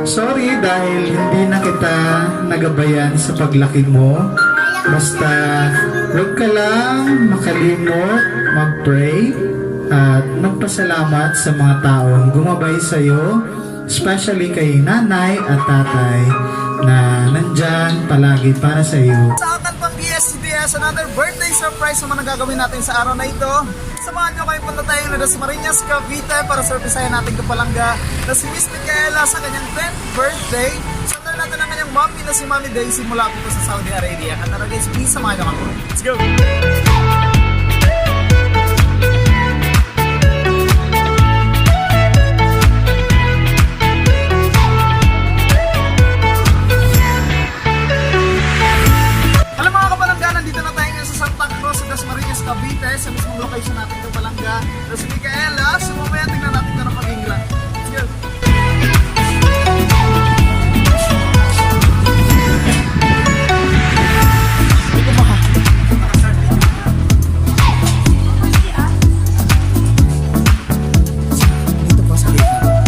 Sorry dahil hindi na kita nagabayan sa paglaki mo. Basta huwag ka lang makalimot mag-pray at magpasalamat sa mga taong gumabay sa iyo, especially kay nanay at tatay na nandyan palagi para sa iyo. Sa akin pang BS-CBS, another birthday surprise naman ang gagawin natin sa araw na ito. Samahan nyo kayo punta tayo na Dasmariñas, Cavite para surprisahin natin kapalangga na si Miss Micaela sa kanyang 10th birthday. Sundan natin ang kanyang mommy na si Mami Daisy mula po sa Saudi Arabia. At tara guys, please samahan nyo kami. Let's go! Cavite, sa mismong location natin ng Palangga. So si Micaela, so mamaya tingnan natin na ng pag-ingla. Let's go! Dito po sa gate natin.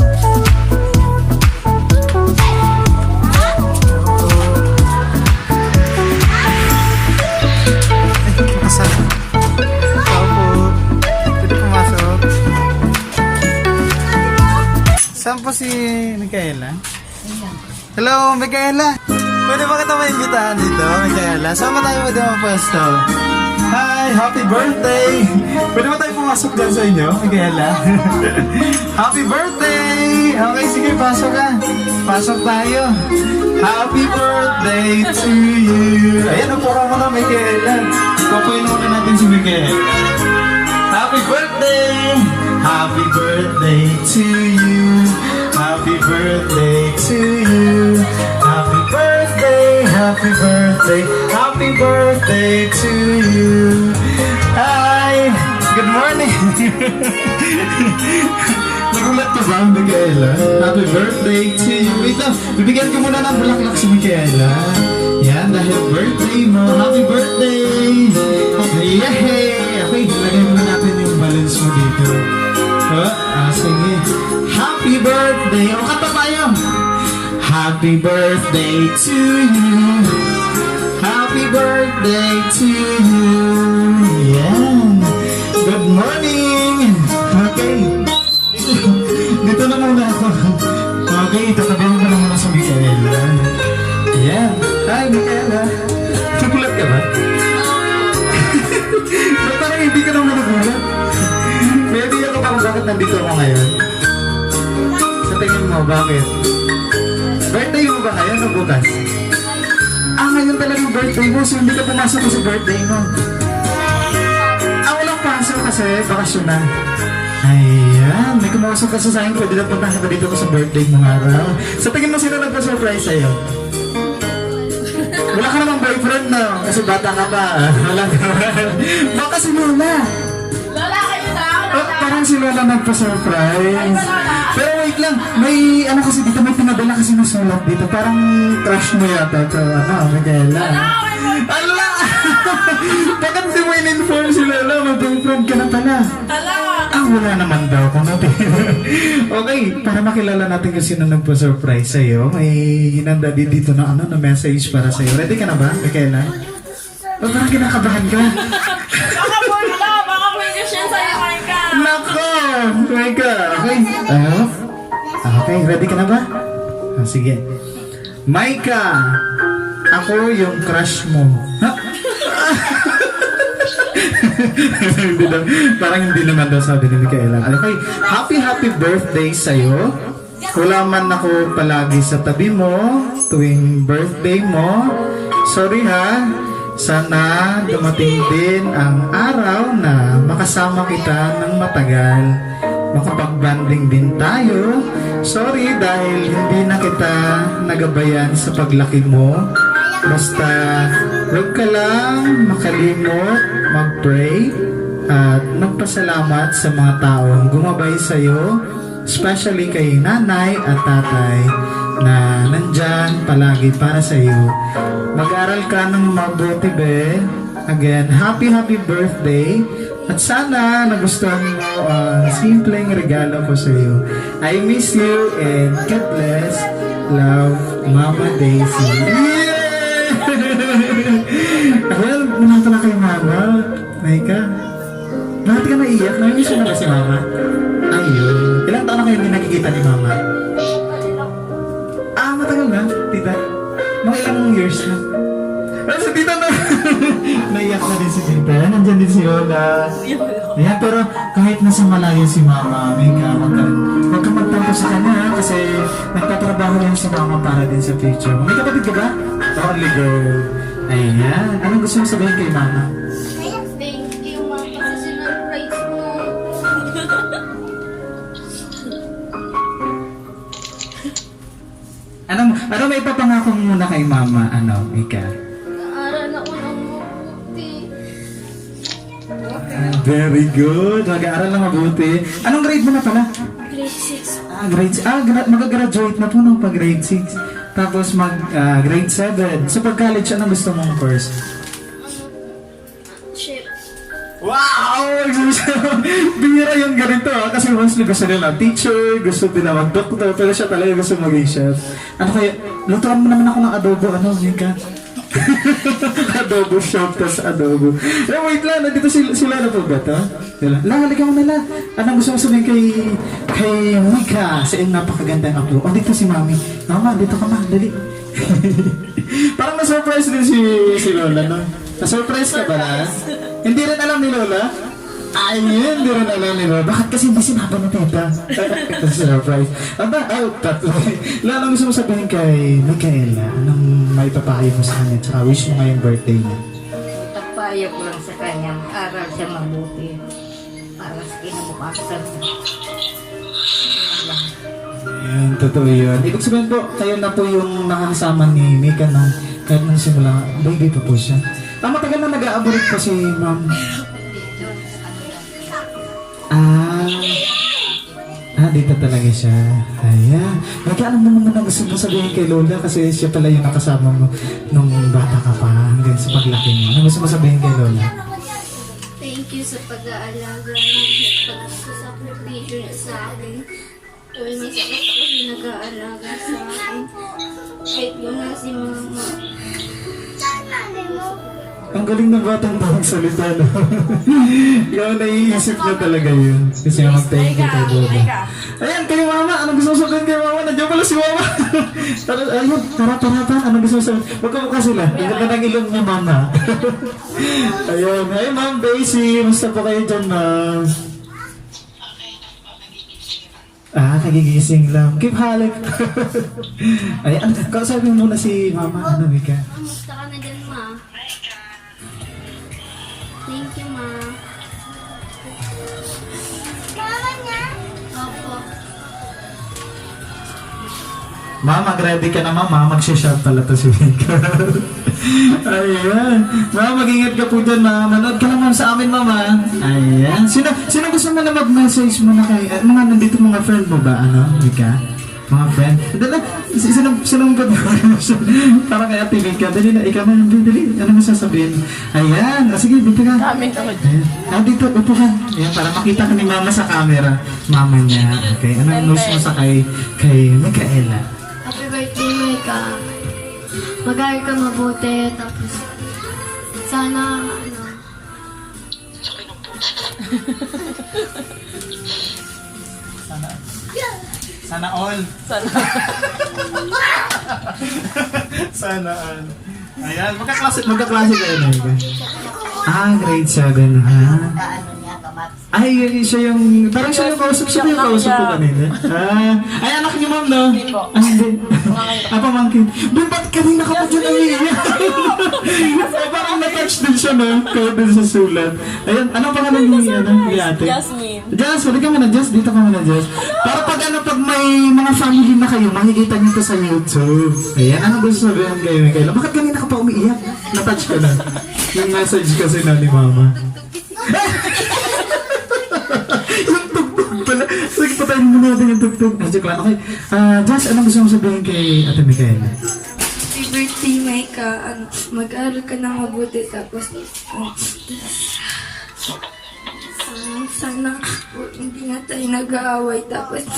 Saan po si Micaela? Hello, Micaela! Pwede ba kita maimbitahan dito, Micaela? Saan ba tayo pwede mapwesto? Hi! Happy birthday! Pwede ba tayo pumasok dyan sa inyo, Micaela? Happy birthday! Okay, sige, pasok ka. Pasok tayo. Happy birthday to you! Ayan, upura mo na, Micaela. Papuin muna natin si Micaela. Happy birthday! Happy birthday to you. Happy birthday to you. Happy birthday, happy birthday, happy birthday to you. Hi! Good morning! Nagulat ka ba, Micaela? Happy birthday to you. Wait lang, bibigyan ko muna ng bulaklak si Micaela. Yan, dahil birthday mo. Happy birthday! Yay! Okay, lagay muna natin yung balance mo dito. Sige. Happy birthday! O, kata tayo! Happy birthday to you. Happy birthday to you. Yan. Good morning! Okay. Dito na muna ako. Okay, tatabihan ko na muna sa Micaela. Yan. Hi, Micaela. Nagulat ka ba? Ba't parang hindi ka naman nagulat? May idea ko kung bakit nandito ako ngayon? Sa tingin mo, bakit? Birthday mo ba ngayon o bukas? Ngayon talaga yung birthday mo, so hindi ka pumasok sa birthday mo. Walang pasok kasi bakasyon na. Ayan, may kumasok kasi sa akin, pwede na punta ka dito ko sa birthday mong araw. Sa tingin mo sino nagpa-surprise sa'yo? Wala ka namang boyfriend no? Kasi bata ka pa. Wala ka. Baka si Lola. Lola, kayo na! Parang si Lola nagpa-surprise. Pero wait lang, may ano kasi dito, may pinadala kasi ng sulat dito. Parang crush mo yata ito, Micaela. Ala! Bakit di mo in-inform si Lola? Mag-boyfriend ka na pala. Wala naman daw kung natin. Okay, para makilala natin kung sino nagpa-surprise sa'yo, may hinanda dito na na message para sa'yo. Ready ka na ba, Micaela? Parang kinakabahan ka. Baka pula! Baka question sa'yo, Maika! Nako! Maika! Okay. Okay, ready ka na ba? Sige. Maika! Ako yung crush mo. Ha? Parang hindi naman daw sabi ni Micaela. Okay, happy birthday sa'yo. Wala man ako palagi sa tabi mo tuwing birthday mo. Sorry ha. Sana dumating din ang araw na makasama kita ng matagal. Makapag-banding din tayo. Sorry dahil hindi na kita nagabayan sa paglaki mo. Basta huwag ka lang makalimot mag-pray at magpasalamat sa mga taong gumabay sa iyo, especially kay nanay at tatay na nandyan palagi para sa iyo. Mag-aral ka ng mabuti, be. Again, happy birthday. At sana nagustuhan mo ang simpleng regalo ko sa iyo. I miss you and God bless. love, Mama Daisy. Yeah! Well, muna pala kay Mama. Maika. Bakit ka naiyak? Namiss mo na ba si Mama? Ayun. Ilang taon na kayo hindi nakikita ni Mama? Ah, matagal na, tita. Mga ilang years na. Pero si tita na. Naiyak na din si tita. Nandyan din si Lola. Ayan, pero kahit nasa malayo si Mama, Mika, huwag ka magtampo sa kanya ha, kasi nagtatrabaho yan si Mama para din sa future. May kapatid ka ba? Only girl. Ayan. Anong gusto mo sabihin kay Mama? Thank you, ma, kasi sinurprise mo. Ano may ipapangako mo muna kay Mama, Mika? Naaral ako ng mabuti. Very good. Mag-aaral na mabuti. Anong grade mo na pala? Grade 6. Mag-graduate na po nung pag-grade 6. Tapos grade 7. So pag-college, anong gusto mong course? Shit. Wow! Bihira yung ganito kasi mostly gusto nila teacher, gusto din na mag-doctor, pero siya talaga gusto maging chef. Ano kaya, lutuan mo naman ako ng adobo, Mika? Adobo shop, tas adobo. Wait lang, nandito sila na po ba ito? Halika mo nila. Anong gusto mo sabihin kay Mika sa iyong napakagandang upload? Oh, dito si Mami. Mama, dito ka ma, dali. Parang na-surprise din si Lola, no? Na-surprise ka ba na? Hindi rin alam ni Lola? Ayun, hindi rin alam ni Lola. Bakit kasi hindi sinabi ng tita? Surprise. Tatlo. Anong gusto mo sabihin kay Micaela? Anong may papayo mo sa kanya? Tsaka wish mo ngayong birthday niya? Tapayo ko lang sa kanya, mag-aral siya mabuti para sa kinabukasan. Ayan, totoo yun. Ibig sabihin po, kayo na po yung nakakasama ni Mika kahit nung simula, baby pa po siya. Matagal na nag-aaborit po si Ma'am. Dito talaga siya. Ayan. Alam mo naman ang gusto mo sabihin kay Lola kasi siya pala yung nakasama mo nung bata ka pa hanggang sa paglaki mo. Ano gusto mo sabihin kay Lola? Thank you sa pag-aalaga niyo, sa sakripisyo niyo sa akin. Tuwing may sakit ako, nag-aalaga sa akin. Kahit yun na si Mama. Ang galing ng batang magsalita, no? Ikaw naiisip niya talaga yun. Kasi nga mag-thank you kay Lola. Ayan, kayo Mama, anong gusto mo sabihin kay Mama? Nandiyan pala si Mama. Ayun, tara. Anong gusto mo sabihin? Magkamukha sila. Ang ganda ng ilong niya, Mama. Ayun. Hey, Ma'am Daisy. Musta po kayo dyan, Ma'am? Nagigising lang. Keep halik. Ayan, kausapin muna si Mama. Mika? Kamusta ka na dyan, Ma? Thank you, Ma. Mama niya? Opo. Mama, mag-ready ka na, Mama. Mag-shop pala to si Mika. Ayan. Mama, mag-ingat ka po dyan, Mama. Manood ka naman sa amin, Mama. Ayan. Sino gusto mo na mag-message mo na kay... mga nandito mga friend mo ba? Mika? Mga friend? Dala, sinong ka para kay Ate Mika. Dali na, ikaw na. Dali. Ano mo sasabihin? Ayan. Sige, dito ka. Ayan. Dito, upo ka. Ayan, para makita ka ni Mama sa camera. Mama niya. Okay. Anong news mo sa kay Micaela? Happy birthday, Mika. Mag-aaral ka mabuti, tapos sana, Sana all. Sana all. Ayan, magkaklase kayo na yun. Grade 7, ha? Kaano niya, kamat. Ay, siya yung... Parang siya yung kausap ko kanina. Ay, anak niyo, Ma'am, no? Hindi. Pamangkin. Ben, ba't kanina ka pa dyan umiiyak? Parang na-touch din siya, no? Kaya din sa sulat. Ayan, anong pangalan ni ate? Jasmine. Jess, wala ka muna, Jess. Dito ka muna, Jess. Para pag may mga family na kayo, makikita niyo to sa YouTube. Ayan, ano gusto sabihin kayo, Micaela? Bakit kanina ka pa umiiyak? Na-touch ka na. Yung message kasi na ni Mama. Yung tugtog pala. Sige, patayin mo natin yung tugtog. Joke lang. Okay. Jess, anong gusto mo sabihin kay Ate Micaela? happy birthday, Mika. Mag-aaral ka na mabuti, tapos sana hindi na tayo nag-aaway, tapos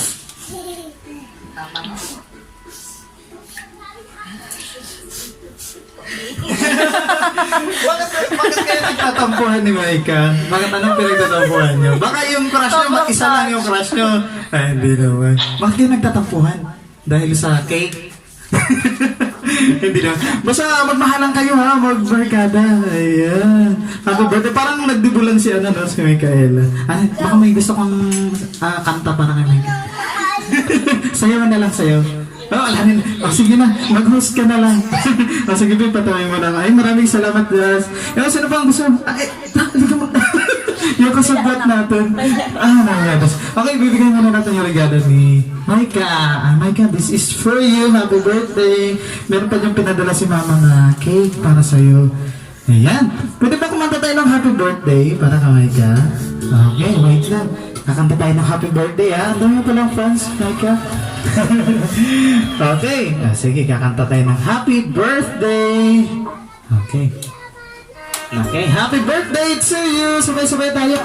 Bakit kayo nagtatampuhan ni Maika? Bakit anong pinagtatampuhan nyo? Baka yung crush nyo, mag-isa lang yung crush nyo. Ay, hindi naman. Bakit kayo nagtatampuhan? Dahil sa cake? Hindi naman. Basta magmahalan kayo ha, magbarkada. Ayan. Happy birthday. Parang nagdibulan si ano, no, si Micaela. Ay, baka may gusto kong kanta para kay Maika. Sayawan na lang sayo. Alanin. Sige na, mag-host ka na lang. Sige, patuloy mo lang. Ay, maraming salamat, Jazz. Sino pa ang gusto? Ay, hindi ka mag... Yung kasagot natin. Nangyayos. Okay, bibigyan muna natin yung regalo ni Maika. Maika, this is for you. Happy birthday. Meron pa niyang pinadala si Mama na cake para sa'yo. Ayan. Pwede ba kumanta tayo ng happy birthday para ka, Maika? Okay, wait lang. Kakanta tayo ng happy birthday, ha? Ang dami pa lang fans, Maika. Okay. Sige, kakanta tayo ng happy birthday. Okay. Okay, happy birthday to you! Sabay-sabay tayo.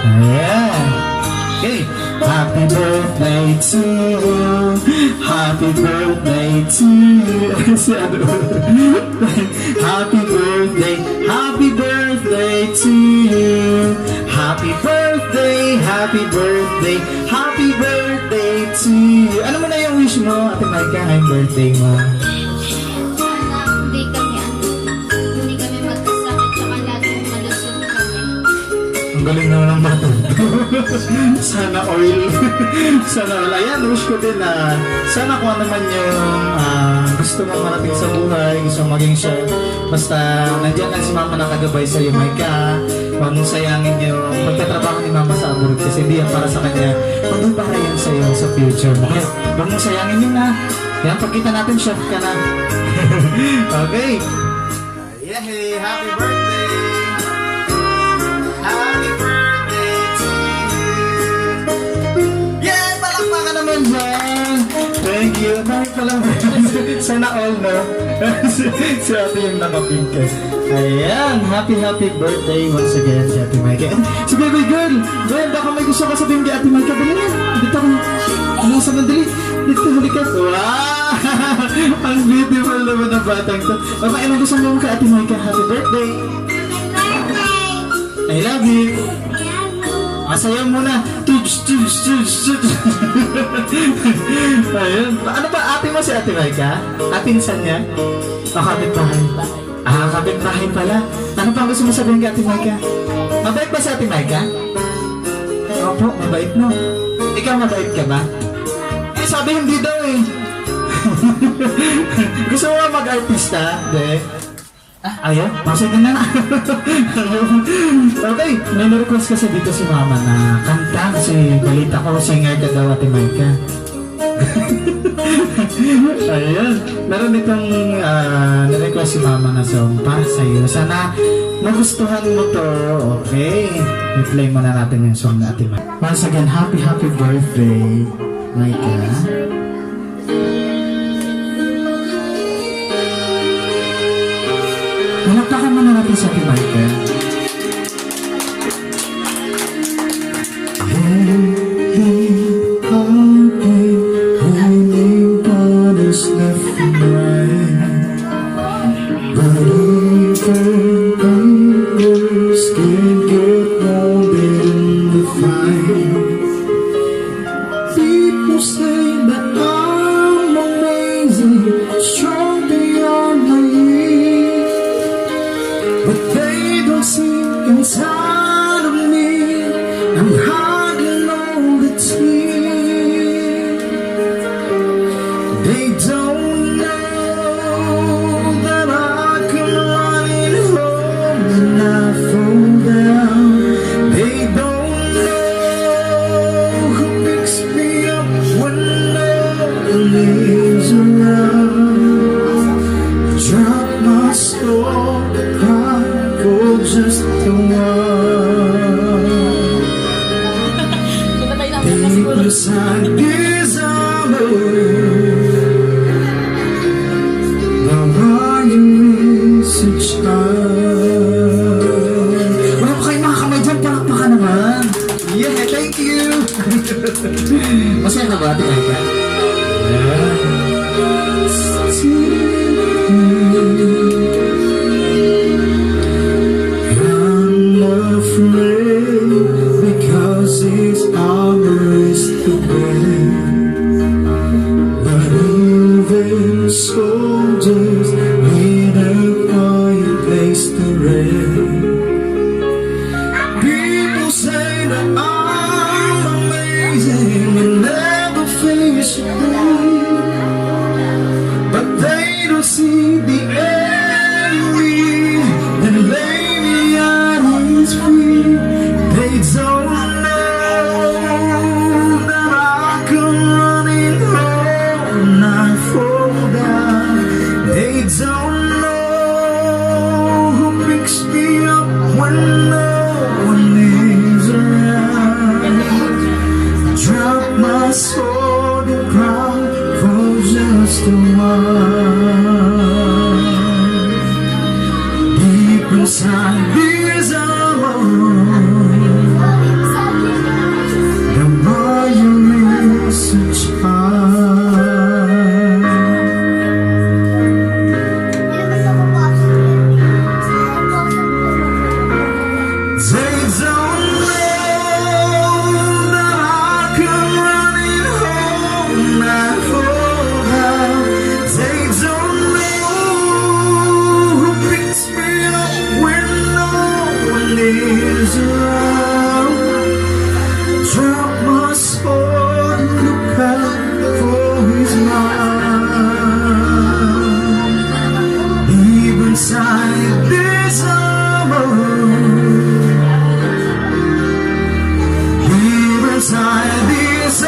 Ayan. Okay. Happy birthday to you. Happy birthday to you. Happy birthday. Happy birthday to you. Happy birthday. Happy birthday. Happy birthday to you. Ano mo na yung wish mo, Ate Maika, ngayong birthday mo? Hindi kami magkasakit, tsaka laging malusog kami. Ang galing naman ng bata. Sana oil. Sana all. Ayan, wish ko din na sana kung ano man yung gusto mong marating sa buhay, gusto mong maging siya. Basta nandiyan lang si Mama nakagabay sa'yo, Maika. Huwag mong sayangin yung pagtatrabaho ni Mama sa abroad kasi hindi yan para sa kanya. Huwag para yan sa'yo sa future mo. Kaya huwag mong sayangin yun na. Yan, pagkita natin, chef ka na. Okay. Yay! Happy birthday! Happy birthday to you! Yay! Palakpakan naman dyan! Thank you! Dahil pala sana all, no? Si Ate yung nakapink. Ayan! Happy birthday once again si Ate Maika. Si baby girl! Girl, baka may gusto ka sabihin kay Ate Maika. Dali na! Dito ka! Ano sa mandali? Dito, halikat! Wow! Ang beautiful naman ng batang to. Baka ano gusto mo kay Ate Maika? Happy birthday! I love you! Sayaw muna! Tuds! Ayun. Ano ba? Ate mo si Ate Maika? Atinsan niya? O kapitbahay? Kapitbahay pala. Ano pa gusto mo sabihin kay Ate Maika? Mabait ba si Ate Maika? Opo, mabait no. Ikaw mabait ka ba? Sabi hindi daw eh. Gusto mo ba mag-artista? Hindi. Ayaw? Sige na. Okay, may na-request kasi dito si Mama na kanta kasi balita ko singer ka daw Ate Maika. Ayan. Meron itong na-request si Mama na song para sa'yo. Sana magustuhan mo to. Okay. I-play muna natin yung song na Ate Maika. Once again, happy birthday, Maika. Malakpakan muna natin sa Ate Maika. People say that I'm amazing, strong beyond my years, but they don't see inside of me. I'm hiding all the tears. They don't know that I come running home when I fall down. They don't know who picks me up when no one is around. I drop my soul, cry for just the one. Deep inside this hour, the volume is a child. Wala pa kayong mga kamay dyan, palakpakan naman. Yeah, thank you. Masaya ka ba, Ate Maika? Yeah. Deep inside these arms, the more you miss a child. They don't know that I come running home and fall down. They don't know who picks me up when no one is around. Drop my sword and look out for his mind. Deep inside this armor, deep inside this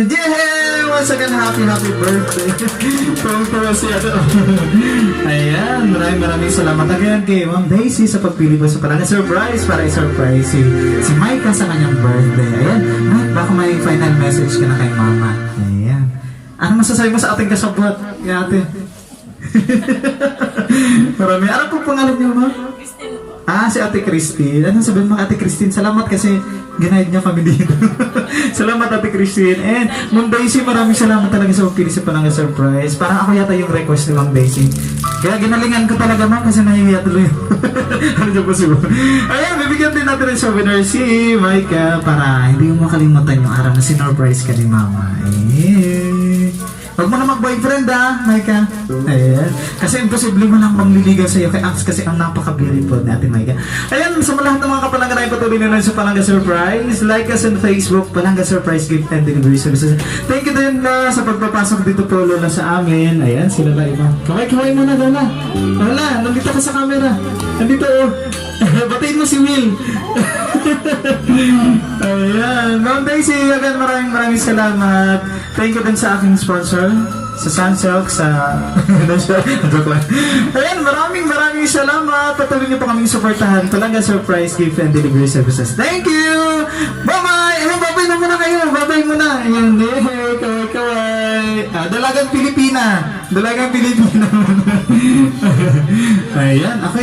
Yeah! Once again, happy birthday. Tuwang-tuwa siya. Ayan, maraming salamat again kay Ma'am Daisy sa pagpili ko sa Palangga Surprise para i-surprise si Micah sa kanyang birthday. Ayan, Mike, baka may final message ka na kay Mama. Ayan. Ano masasabi mo sa ating kasabot? Kay ate? Marami. Ano po pangalan niyo, Ma'am? Si Ate Christine. Ano sabihin mo, Ate Christine? Salamat kasi ginahid niya kami dito. Salamat, Ate Christine. And Ma'am Daisy, maraming salamat talaga sa pagpili sa Palangga Surprise. Parang ako yata yung request ni Ma'am Daisy. Kaya ginalingan ko talaga, Ma'am, kasi nahihiya tuloy. Ano dyan po siya? Ayan, bibigyan din natin ng souvenir si Micah para hindi mo makalimutan yung araw na sinurprise ka ni Mama. Huwag mo na mag-boyfriend Micah. Ayan. Kasi imposible mo lang mangliligaw sa'yo kay Ax kasi ang napaka-beautiful ni Ate Micah. Ayan, sa lahat ng mga kapalangga na ipatuloy na lang sa Palangga Surprise, like us on Facebook, Palangga Surprise Gift and Delivery Services. Thank you din sa pagpapasok dito po Lola sa amin. Ayan, sila lang iba. Kaway muna Lola. Lola, nandito ka sa camera. Nandito batiin mo si Will. Ayan. Ma'am Daisy, again, maraming salamat. Thank you din sa aking sponsor, sa Sunsilk, sa... Joke lang. Ayan, maraming salamat. Patuloy niyo po kaming supportahan. Palangga Surprise Gift and Delivery Services. Thank you! Bye-bye! Ayan, bye-bye na muna kayo. Bye-bye muna. Ayan, kaway. Dalagang Pilipina. Ayan, okay.